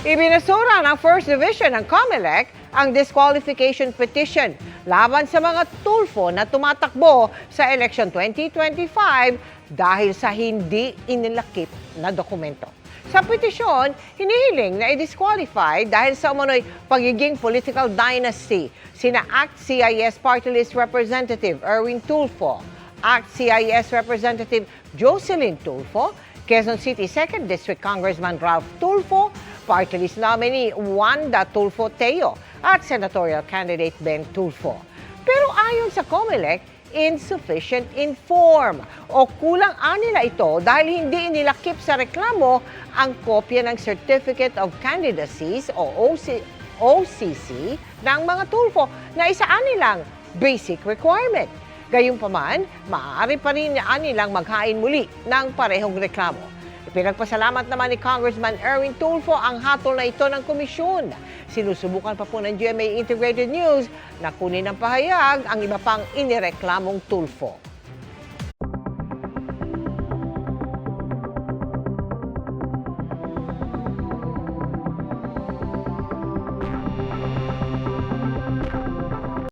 Ibinasura ng First Division ng COMELEC ang disqualification petition laban sa mga tulfo na tumatakbo sa election 2025 dahil sa hindi inilakip na dokumento. Sa petisyon, hinihiling na i-disqualify dahil sa umano'y pagiging political dynasty sina ACT-CIS Party List Representative Erwin Tulfo, ACT-CIS Representative Jocelyn Tulfo, Quezon City 2nd District Congressman Ralph Tulfo, Party List nominee Wanda Tulfo Teo at Senatorial candidate Ben Tulfo. Pero ayon sa COMELEC, insufficient in form o kulang nila ito dahil hindi inilakip sa reklamo ang kopya ng Certificate of Candidacies o OCC ng mga Tulfo na isa nilang basic requirement. Gayunpaman, maaari pa rin nilang maghain muli ng parehong reklamo. Pinagpasalamat naman ni Congressman Erwin Tulfo ang hatol na ito ng komisyon. Sinusubukan pa po ng GMA Integrated News na kunin ng pahayag ang iba pang inireklamong Tulfo.